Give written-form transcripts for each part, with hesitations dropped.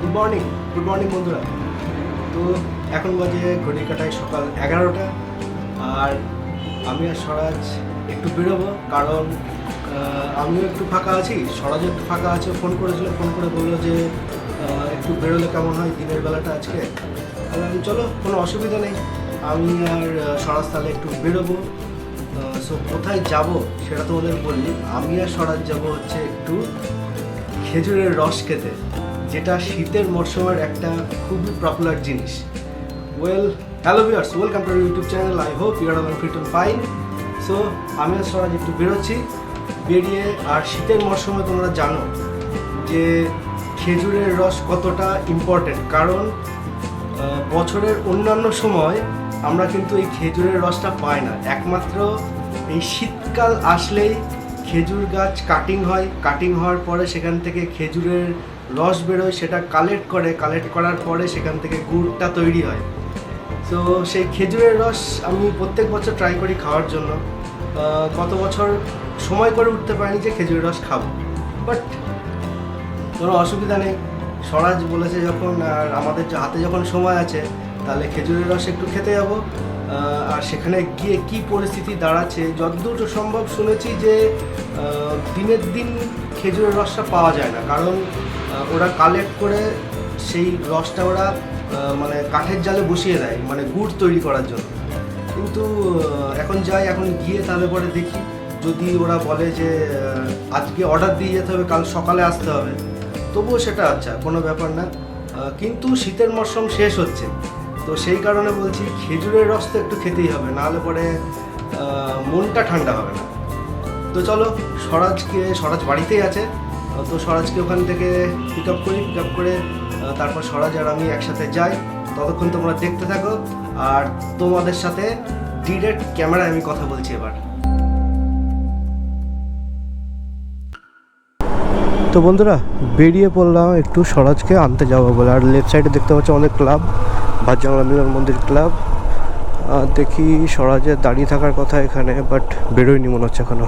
Good morning বন্ধুরা। তো এখন বাজে ঘড়ির কাটায় সকাল 11টা, আর আমি আর স্বরাজ একটু বেরোবো, কারণ আমিও একটু ফাঁকা আছি, স্বরাজও একটু ফাঁকা আছে। ফোন করেছিল, ফোন করে বললো যে একটু বেরোলে কেমন হয় দিনের বেলাটা আজকে। আমি চলো, কোনো অসুবিধা নেই, আমি আর স্বরাজ তাহলে একটু বেরোবো। সো কোথায় যাব সেটা তোমাদের বলি। আমি আর স্বরাজ যাব হচ্ছে একটু খেজুরের রস খেতে, যেটা শীতের মরশুমের একটা খুবই পপুলার জিনিস। Hello viewers, welcome to YouTube channel. I hope you are all fit and fine. So আমি আর স্বরাজ একটু বেরোচ্ছি, বেরিয়ে আর শীতের মরশুমে তোমরা জানো যে খেজুরের রস কতটা ইম্পর্টেন্ট, কারণ বছরের অন্যান্য সময় আমরা কিন্তু এই খেজুরের রসটা পাই না। একমাত্র এই শীতকাল আসলেই খেজুর গাছ কাটিং হয়, কাটিং হওয়ার পরে সেখান থেকে খেজুরের রস বেরোয়, সেটা কালেক্ট করার পরে সেখান থেকে গুড়টা তৈরি হয়। তো সেই খেজুরের রস আমি প্রত্যেক বছর ট্রাই করি খাওয়ার জন্য। গত বছর সময় করে উঠতে পারিনি যে খেজুরের রস খাবো, বাট কোনো অসুবিধা নেই। স্বরাজ বলেছে যখন, আর আমাদের হাতে যখন সময় আছে, তাহলে খেজুরের রস একটু খেতে যাবো। আর সেখানে গিয়ে কি পরিস্থিতি দাঁড়াচ্ছে, যতদূর সম্ভব শুনেছি যে দিনের দিন খেজুরের রসটা পাওয়া যায় না, কারণ ওরা কালেক্ট করে সেই রসটা ওরা মানে কাঠের জালে বসিয়ে দেয়, মানে গুড় তৈরি করার জন্য। কিন্তু এখন গিয়ে তাহলে পরে দেখি, যদি ওরা বলে যে আজকে অর্ডার দিয়ে যেতে হবে, কাল সকালে আসতে হবে, তবুও সেটা আচ্ছা, কোনো ব্যাপার না। কিন্তু শীতের মরশুম শেষ হচ্ছে, তো সেই কারণে বলছি খেজুরের রস তো একটু খেতেই হবে, নাহলে পরে মনটা ঠান্ডা হবে না। তো চলো, স্বরাজ বাড়িতেই আছে, তো স্বরাজকে ওখান থেকে পিক আপ করে তারপর স্বরাজ আর আমি একসাথে যাই। ততক্ষণ তোমরা দেখতে থাকো, আর তোমাদের সাথে ডিরেক্ট ক্যামেরায় আমি কথা বলছি এবার। তো বন্ধুরা, বেরিয়ে পড়লাম একটু স্বরাজকে আনতে যাবো বলে। আর লেফট সাইডে দেখতে পাচ্ছি অনেক ক্লাব, ভাতজাংলা মিলন মন্দির ক্লাব। দেখি স্বরাজের দাঁড়িয়ে থাকার কথা এখানে, বাট বেরোয়নি মনে হচ্ছে এখনো।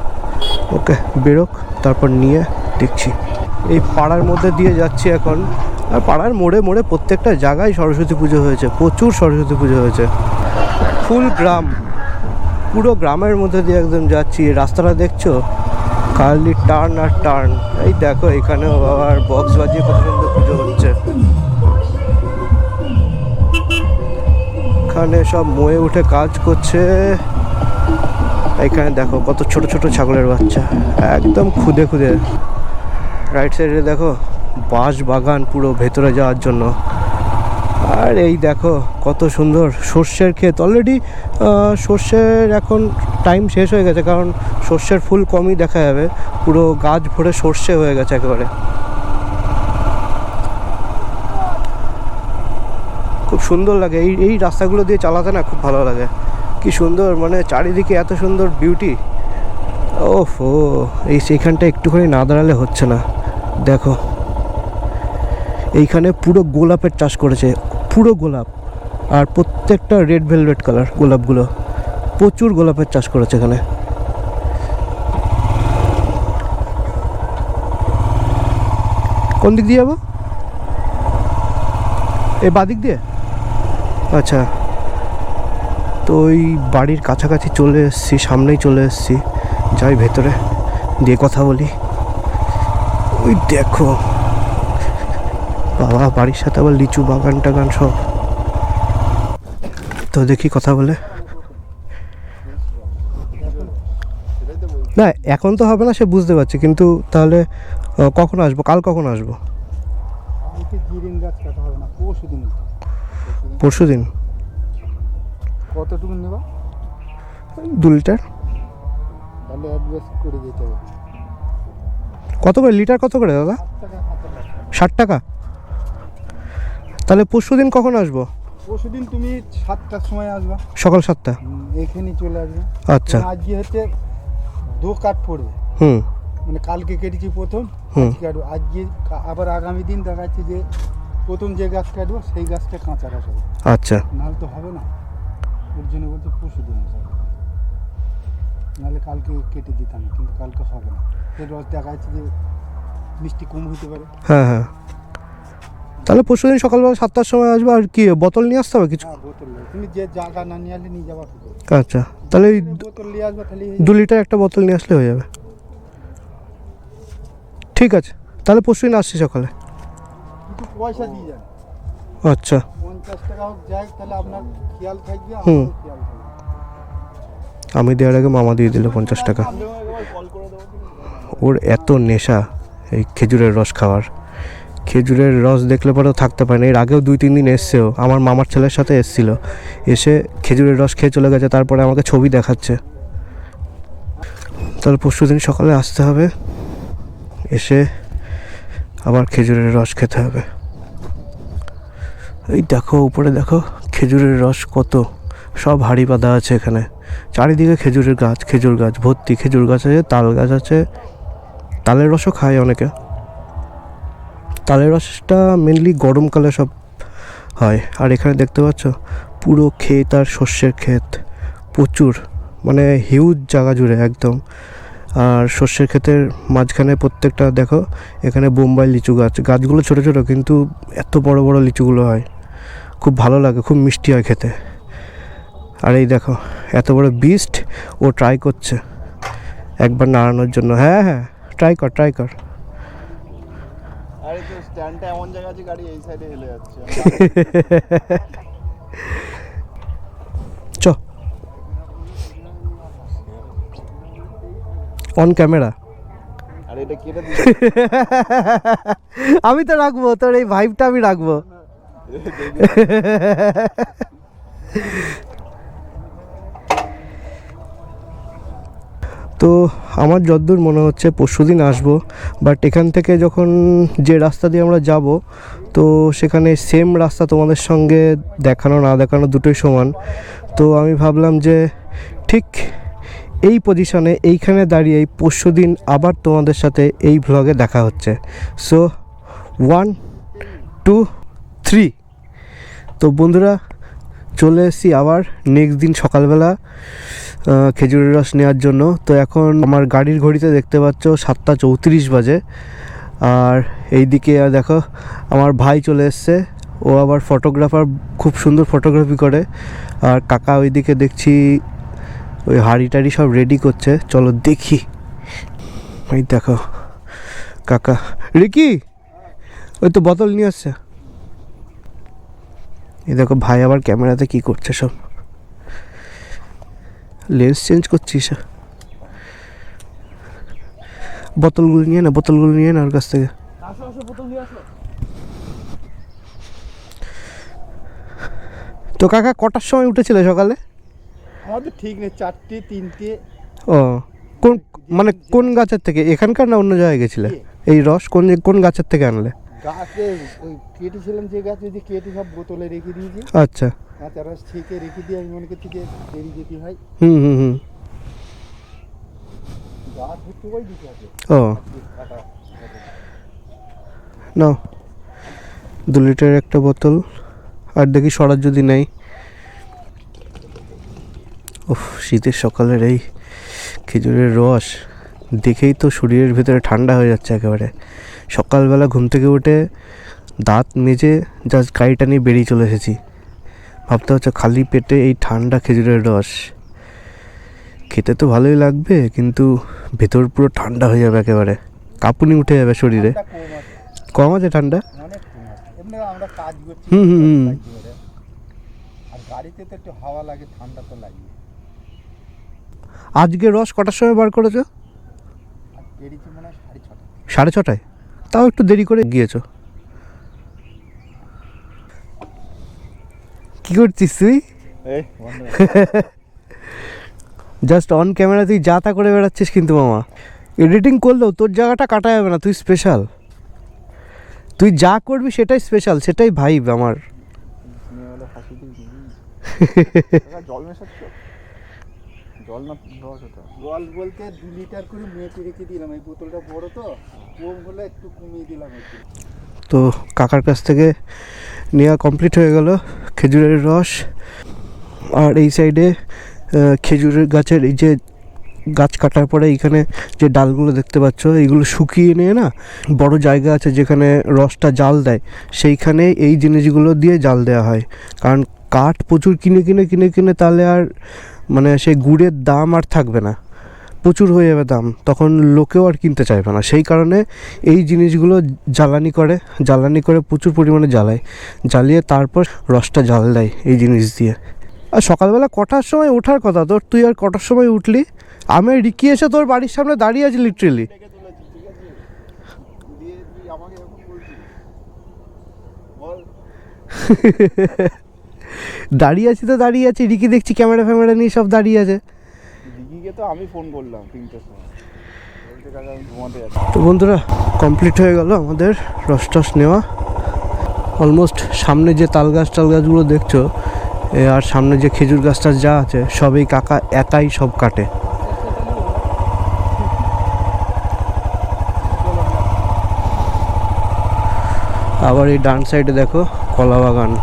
ওকে, বেরোক, তারপর নিয়ে দেখছি। এই পাড়ার মধ্যে দিয়ে যাচ্ছি এখন, আর পাড়ার মোড়ে মোড়ে প্রত্যেকটা জায়গায় সরস্বতী পুজো হয়েছে, প্রচুর সরস্বতী পুজো হয়েছে। ফুল গ্রাম, পুরো গ্রামের মধ্যে দিয়ে একদম যাচ্ছি। রাস্তাটা দেখছো, খালি টার্ন আর টার্ন। এই দেখো, এখানেও আবার বক্স বাজিয়ে কত সুন্দর পুজো হচ্ছে। এখানে সব ময়ে উঠে কাজ করছে। এখানে দেখো কত ছোট ছোট ছাগলের বাচ্চা, একদম খুদে খুদে। রাইট সাইডে দেখো বাঁশ বাগান পুরো ভেতরে যাওয়ার জন্য। আর এই দেখো কত সুন্দর সর্ষের ক্ষেত। অলরেডি সর্ষের এখন টাইম শেষ হয়ে গেছে, কারণ সর্ষের ফুল কমই দেখা যাবে, পুরো গাছ ভরে সর্ষে হয়ে গেছে একেবারে। খুব সুন্দর লাগে এই রাস্তাগুলো দিয়ে চালাতে, না খুব ভালো লাগে। কি সুন্দর, মানে চারিদিকে এত সুন্দর বিউটি। ওফো, সেইখানটা একটুখানি না দাঁড়ালে হচ্ছে না। দেখো এইখানে পুরো গোলাপের চাষ করেছে, পুরো গোলাপ, আর প্রত্যেকটা রেড ভেলভেট কালার গোলাপগুলো। প্রচুর গোলাপের চাষ করেছে এখানে। কোন দিক দিয়ে যাবো? এই বাদিক দিয়ে? আচ্ছা, তো ওই বাড়ির কাছাকাছি চলে এসেছি, সামনেই চলে এসেছি। যাই ভেতরে, দিয়ে কথা বলি। ওই দেখো বাবা, বাড়ির সাথে আবার লিচু বাগান টাগান সব। তো দেখি কথা বলে। না এখন তো হবে না, সে বুঝতে পারছি, কিন্তু তাহলে কখন আসবো? কাল কখন আসবো? পরশু দিন। কতটুকু নেবা? 2 লিটার। তাহলে অ্যাডভান্স করে দিতে হবে। কত করে লিটার? কত করে দাদা? 60 টাকা। তাহলে পরশু দিন কখন আসবো? পরশু দিন তুমি 7টার সময় আসবা, সকাল 7টা। এখানেই চলে আসবে। আচ্ছা, আজকে হচ্ছে 2 কাঠ পড়বে, মানে কালকে কেটেছি প্রথম, আজকে আবার আগামী দিন দেখাচ্ছে যে প্রথম যে গাছ কাটবো সেই গাছটা কাঁচা রাখা হবে। আচ্ছা, নাহলে তো হবে না, ওর জন্য বলতে পরশু দিন আসবে। নাহলে কালকে কেটে দিতাম, কিন্তু কালকে হবে না। সেই রস দেখা যাচ্ছে যে মিষ্টি কম হতে পারে। হ্যাঁ হ্যাঁ, তাহলে পরশুদিন সকালবেলা 7টার সময় আসবো। আর কি বোতল নিয়ে আসতে হবে কিছু? হ্যাঁ বোতল নেই, তুমি যে জায়গা না নিয়ে আসলে নিয়ে যাওয়া হবে। আচ্ছা, তাহলে ওই বোতল নিয়ে আসবে তাহলে 2 লিটার একটা বোতল নিয়ে আসলে হয়ে যাবে। ঠিক আছে, তাহলে পরশুদিন আসছি সকালে। কিছু পয়সা দিয়ে যান, আচ্ছা 50 টাকা হোক যাই, তাহলে আপনার খেয়াল থাকবে, হুম। আমারও খেয়াল থাকবে। আমি দেওয়ার আগে মামা দিয়ে দিল 50 টাকা। ওর এত নেশা এই খেজুরের রস খাওয়ার। খেজুরের রস দেখলে পরেও থাকতে পারে না। এর আগেও 2-3 দিন এসছেও, আমার মামার ছেলের সাথে এসেছিল, এসে খেজুরের রস খেয়ে চলে গেছে, তারপরে আমাকে ছবি দেখাচ্ছে। তাহলে পরশুদিন সকালে আসতে হবে, এসে আবার খেজুরের রস খেতে হবে। এই দেখো উপরে দেখো খেজুরের রস কত, সব হাঁড়ি বাঁধা আছে এখানে। চারিদিকে খেজুরের গাছ, খেজুর গাছ ভর্তি, খেজুর গাছ আছে, তাল গাছ আছে, তালের রসও খায় অনেকে। তালের রসটা মেনলি গরমকালে সব হয়। আর এখানে দেখতে পাচ্ছ পুরো ক্ষেত আর শস্যের ক্ষেত, প্রচুর, মানে হিউজ জায়গা জুড়ে একদম। আর শস্যের ক্ষেতের মাঝখানে প্রত্যেকটা দেখো এখানে বোম্বাই লিচু গাছ, গাছগুলো ছোটো ছোটো কিন্তু এত বড় বড় লিচুগুলো হয়, খুব ভালো লাগে, খুব মিষ্টি হয় খেতে। আর এই দেখো এত বড় বিস্ট, ও ট্রাই করছে একবার নাড়ানোর জন্য। হ্যাঁ হ্যাঁ ট্রাই কর ট্রাই কর। আরে তো স্ট্যান্ডটা এমন জায়গা আছে, গাড়ি এই সাইডে হেলে যাচ্ছে। চ অন ক্যামেরা। আরে এটা কেটে আমি তো রাখবো, তোর এই ভাইবটা আমি রাখবো। তো আমার যতদূর মনে হচ্ছে পরশুদিন আসবো, বাট এখান থেকে যখন যে রাস্তা দিয়ে আমরা যাব, তো সেখানে সেম রাস্তা তোমাদের সঙ্গে দেখানো না দেখানো দুটোই সমান। তো আমি ভাবলাম যে ঠিক এই পজিশনে এইখানে দাঁড়িয়ে পরশুদিন আবার তোমাদের সাথে এই ভ্লগে দেখা হচ্ছে। সো 1 2 3। তো বন্ধুরা চলে এসেছি আবার নেক্সট দিন সকালবেলা খেজুরের রস নেওয়ার জন্য। তো এখন আমার গাড়ির ঘড়িতে দেখতে পাচ্ছ 7:34 বাজে। আর এইদিকে দেখো আমার ভাই চলে এসছে, ও আবার ফটোগ্রাফার, খুব সুন্দর ফটোগ্রাফি করে। আর কাকা ওইদিকে দেখছি ওই হাঁড়ি টাড়ি সব রেডি করছে, চলো দেখি। এই দেখো কাকা, রিকি ওই তো বোতল নিয়ে আসছে। এই দেখো ভাই আবার ক্যামেরাতে কি করছে, সব লেন্স চেঞ্জ করছিস। বোতলগুলো নিয়ে না, বোতলগুলো নিয়ে না ওর কাছ থেকে। তো কাকা কটার সময় উঠেছিলে সকালে? আমাদের ঠিক নেই, 4টে 3টে। ও কোন মানে কোন গাছের থেকে, এখানকার না অন্য জায়গায় গেছিলে? এই রস কোন কোন গাছের থেকে আনলে? গাছে ওই কেটেছিলাম, যে গাছ ওই যে কেটে সব বোতলে রেখে দিয়েছি। আচ্ছা কাঁচা রস ছেঁকে রেখে দিয়ে আমি মনে করছি যে দেরি যেতে হয়। হুম হুম হুম। গাছ হচ্ছে ওই দিকে আছে। ও নাও 2 লিটার একটা বোতল। আর দেখি সরার যদি নেই। উফ, শীতের সকালের এই খেজুরের রস দেখেই তো শরীরের ভেতরে ঠান্ডা হয়ে যাচ্ছে একেবারে। সকালবেলা ঘুম থেকে উঠে দাঁত মেজে জাস্ট গাড়িটা নিয়ে বেরিয়ে চলে এসেছি। ভাবতে হচ্ছে খালি পেটে এই ঠান্ডা খেজুরের রস খেতে তো ভালোই লাগবে, কিন্তু ভেতর পুরো ঠান্ডা হয়ে যাবে একেবারে, কাঁপুনি উঠে যাবে শরীরে। ঠান্ডা কম আছে, কম আছে ঠান্ডা? অনেক কম আছে। এমনি আমরা কাজ করছি, হুম, হুম, হুম। আর গাড়িতে তো একটু হাওয়া লাগে, ঠান্ডা তো লাগে। আজকে রস কটার সময় বার করেছো? আর বেরিয়েছি মনে হয় 6:30। 6:30? তাও একটু দেরি করে গিয়েছো। কি করছিস তুই? এই বন্ধ। জাস্ট অন ক্যামেরা তুই যা তা করে বেড়াচ্ছিস কিন্তু মামা। এডিটিং করলেও তোর জায়গাটা কাটা যাবে না, তুই স্পেশাল। তুই যা করবি সেটাই স্পেশাল, সেটাই ভাইব আমার। মেয়েগুলো হাসি দিবি। জল মেশাচ্ছ? জল না রস ওটা? জল বলতে 2 লিটার করে মেপে রেখে দিলাম। এই বোতলটা বড় তো, কম হলে একটু কমিয়ে দিলাম একটু। তো কাকার কাছ থেকে নেওয়া কমপ্লিট হয়ে গেল খেজুরের রস। আর এই সাইডে খেজুরের গাছের এই যে গাছ কাটার পরে এইখানে যে ডালগুলো দেখতে পাচ্ছ এইগুলো শুকিয়ে নিয়ে না বড় জায়গা আছে যেখানে রসটা জাল দেয়, সেইখানে এই জিনিসগুলো দিয়ে জাল দেওয়া হয়। কারণ কাঠ প্রচুর কিনে কিনে কিনে কিনে তাহলে আর মানে সেই গুড়ের দাম আর থাকবে না, প্রচুর হয়ে যাবে দাম, তখন লোকেও আর কিনতে চাইবে না। সেই কারণে এই জিনিসগুলো জ্বালানি করে প্রচুর পরিমাণে জ্বালিয়ে তারপর রসটা জাল দেয় এই জিনিস দিয়ে। আর সকালবেলা কটার সময় ওঠার কথা তোর? তুই আর কটার সময় উঠলি? আমি রিকি এসে তোর বাড়ির সামনে দাঁড়িয়ে আছি লিটারেলি। ডেকে তুলেছি, ঠিক আছে? দিয়ে তুই আমাকে এরকম বলছিস? বল। দাঁড়িয়ে আছি রিকি দেখছি ক্যামেরা ফ্যামেরা নিয়ে সব দাঁড়িয়ে আছে। দিঘিকে তো আমি ফোন করলাম 3টের সময়, বলতে কাকা আমি ঘুমাতে যাচ্ছি। তো বন্ধুরা কমপ্লিট হয়ে গেল আমাদের রস টস নেওয়া অলমোস্ট। সামনে যে তাল গাছগুলো দেখছো আর সামনে যে খেজুর গাছটা যা আছে সবই কাকা একাই সব কাটে। আবার এই ডান সাইডে দেখো কলা বাগান।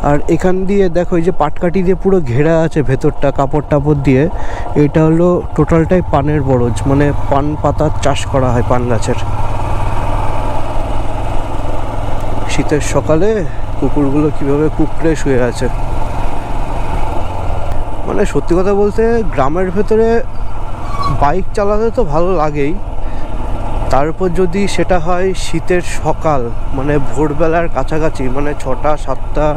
আর এখান দিয়ে দেখো এই যে পাটকাঠি দিয়ে পুরো ঘেরা আছে ভেতরটা কাপড় টাপড় দিয়ে, এটা হলো টোটালটাই পানের বরজ, মানে পান পাতার চাষ করা হয় পান গাছের। শীতের সকালে কুকুরগুলো কিভাবে কুকড়ে শুয়ে আছে। মানে সত্যি কথা বলতে গ্রামের ভেতরে বাইক চালাতে তো ভালো লাগেই, তারপর যদি সেটা হয় শীতের সকাল মানে ভোরবেলার কাছাকাছি, মানে 6টা 7টা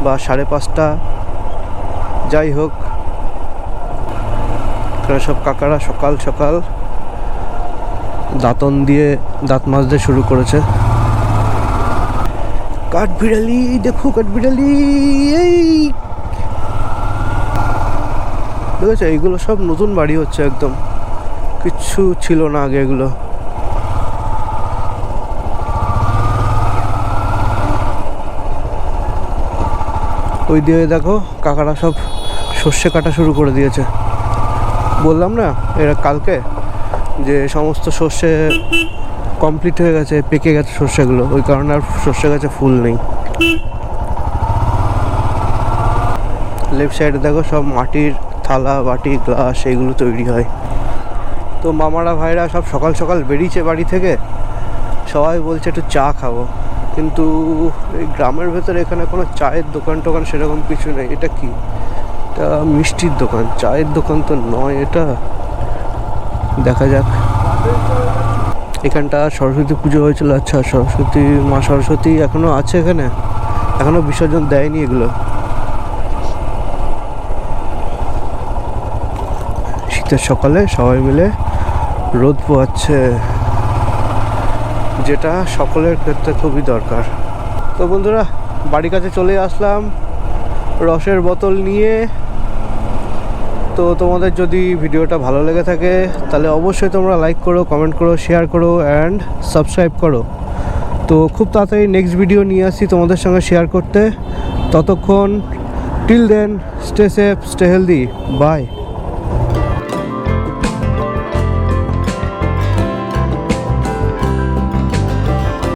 বা 5:30, যাই হোক সব কাকারা সকাল সকাল দাঁতন দিয়ে দাঁত মাজতে শুরু করেছে। কাঠবিড়ালি দেখো, কাঠবিড়ালি এই দেখেছো, এইগুলো সব নতুন বাড়ি হচ্ছে, একদম কিচ্ছু ছিল না আগে এগুলো। ওই দিয়ে দেখো কাকারা সব সর্ষে কাটা শুরু করে দিয়েছে। বললাম না এরা কালকে যে সমস্ত সর্ষে কমপ্লিট হয়ে গেছে, পেকে গেছে সর্ষেগুলো, ওই কারণে আর সর্ষে গাছে ফুল নেই। লেফট সাইডে দেখো সব মাটির থালা বাটি গ্লাস এইগুলো তৈরি হয়। তো মামারা ভাইরা সব সকাল সকাল বেরিয়েছে বাড়ি থেকে, সবাই বলছে একটু চা খাবো, কিন্তু এই গ্রামের ভেতরে এখানে কোনো চায়ের দোকান টোকান সেরকম কিছু নেই। এটা কি? এটা মিষ্টির দোকান, চায়ের দোকান তো নয় এটা। দেখা যাক। এখানটা সরস্বতী পুজো হয়েছিল। আচ্ছা সরস্বতী, মা সরস্বতী এখনো আছে এখানে, এখনো বিসর্জন দেয়নি এগুলো। শীতের সকালে সবাই মিলে রোদ পোহাচ্ছে, যেটা সকলের ক্ষেত্রে খুবই দরকার। তো বন্ধুরা বাড়ির কাছে চলে আসলাম রসের বোতল নিয়ে। তো তোমাদের যদি ভিডিওটা ভালো লেগে থাকে তাহলে অবশ্যই তোমরা লাইক করো, কমেন্ট করো, শেয়ার করো অ্যান্ড সাবস্ক্রাইব করো। তো খুব তাড়াতাড়ি নেক্সট ভিডিও নিয়ে আসছি তোমাদের সঙ্গে শেয়ার করতে। ততক্ষণ till then stay safe, stay healthy, by.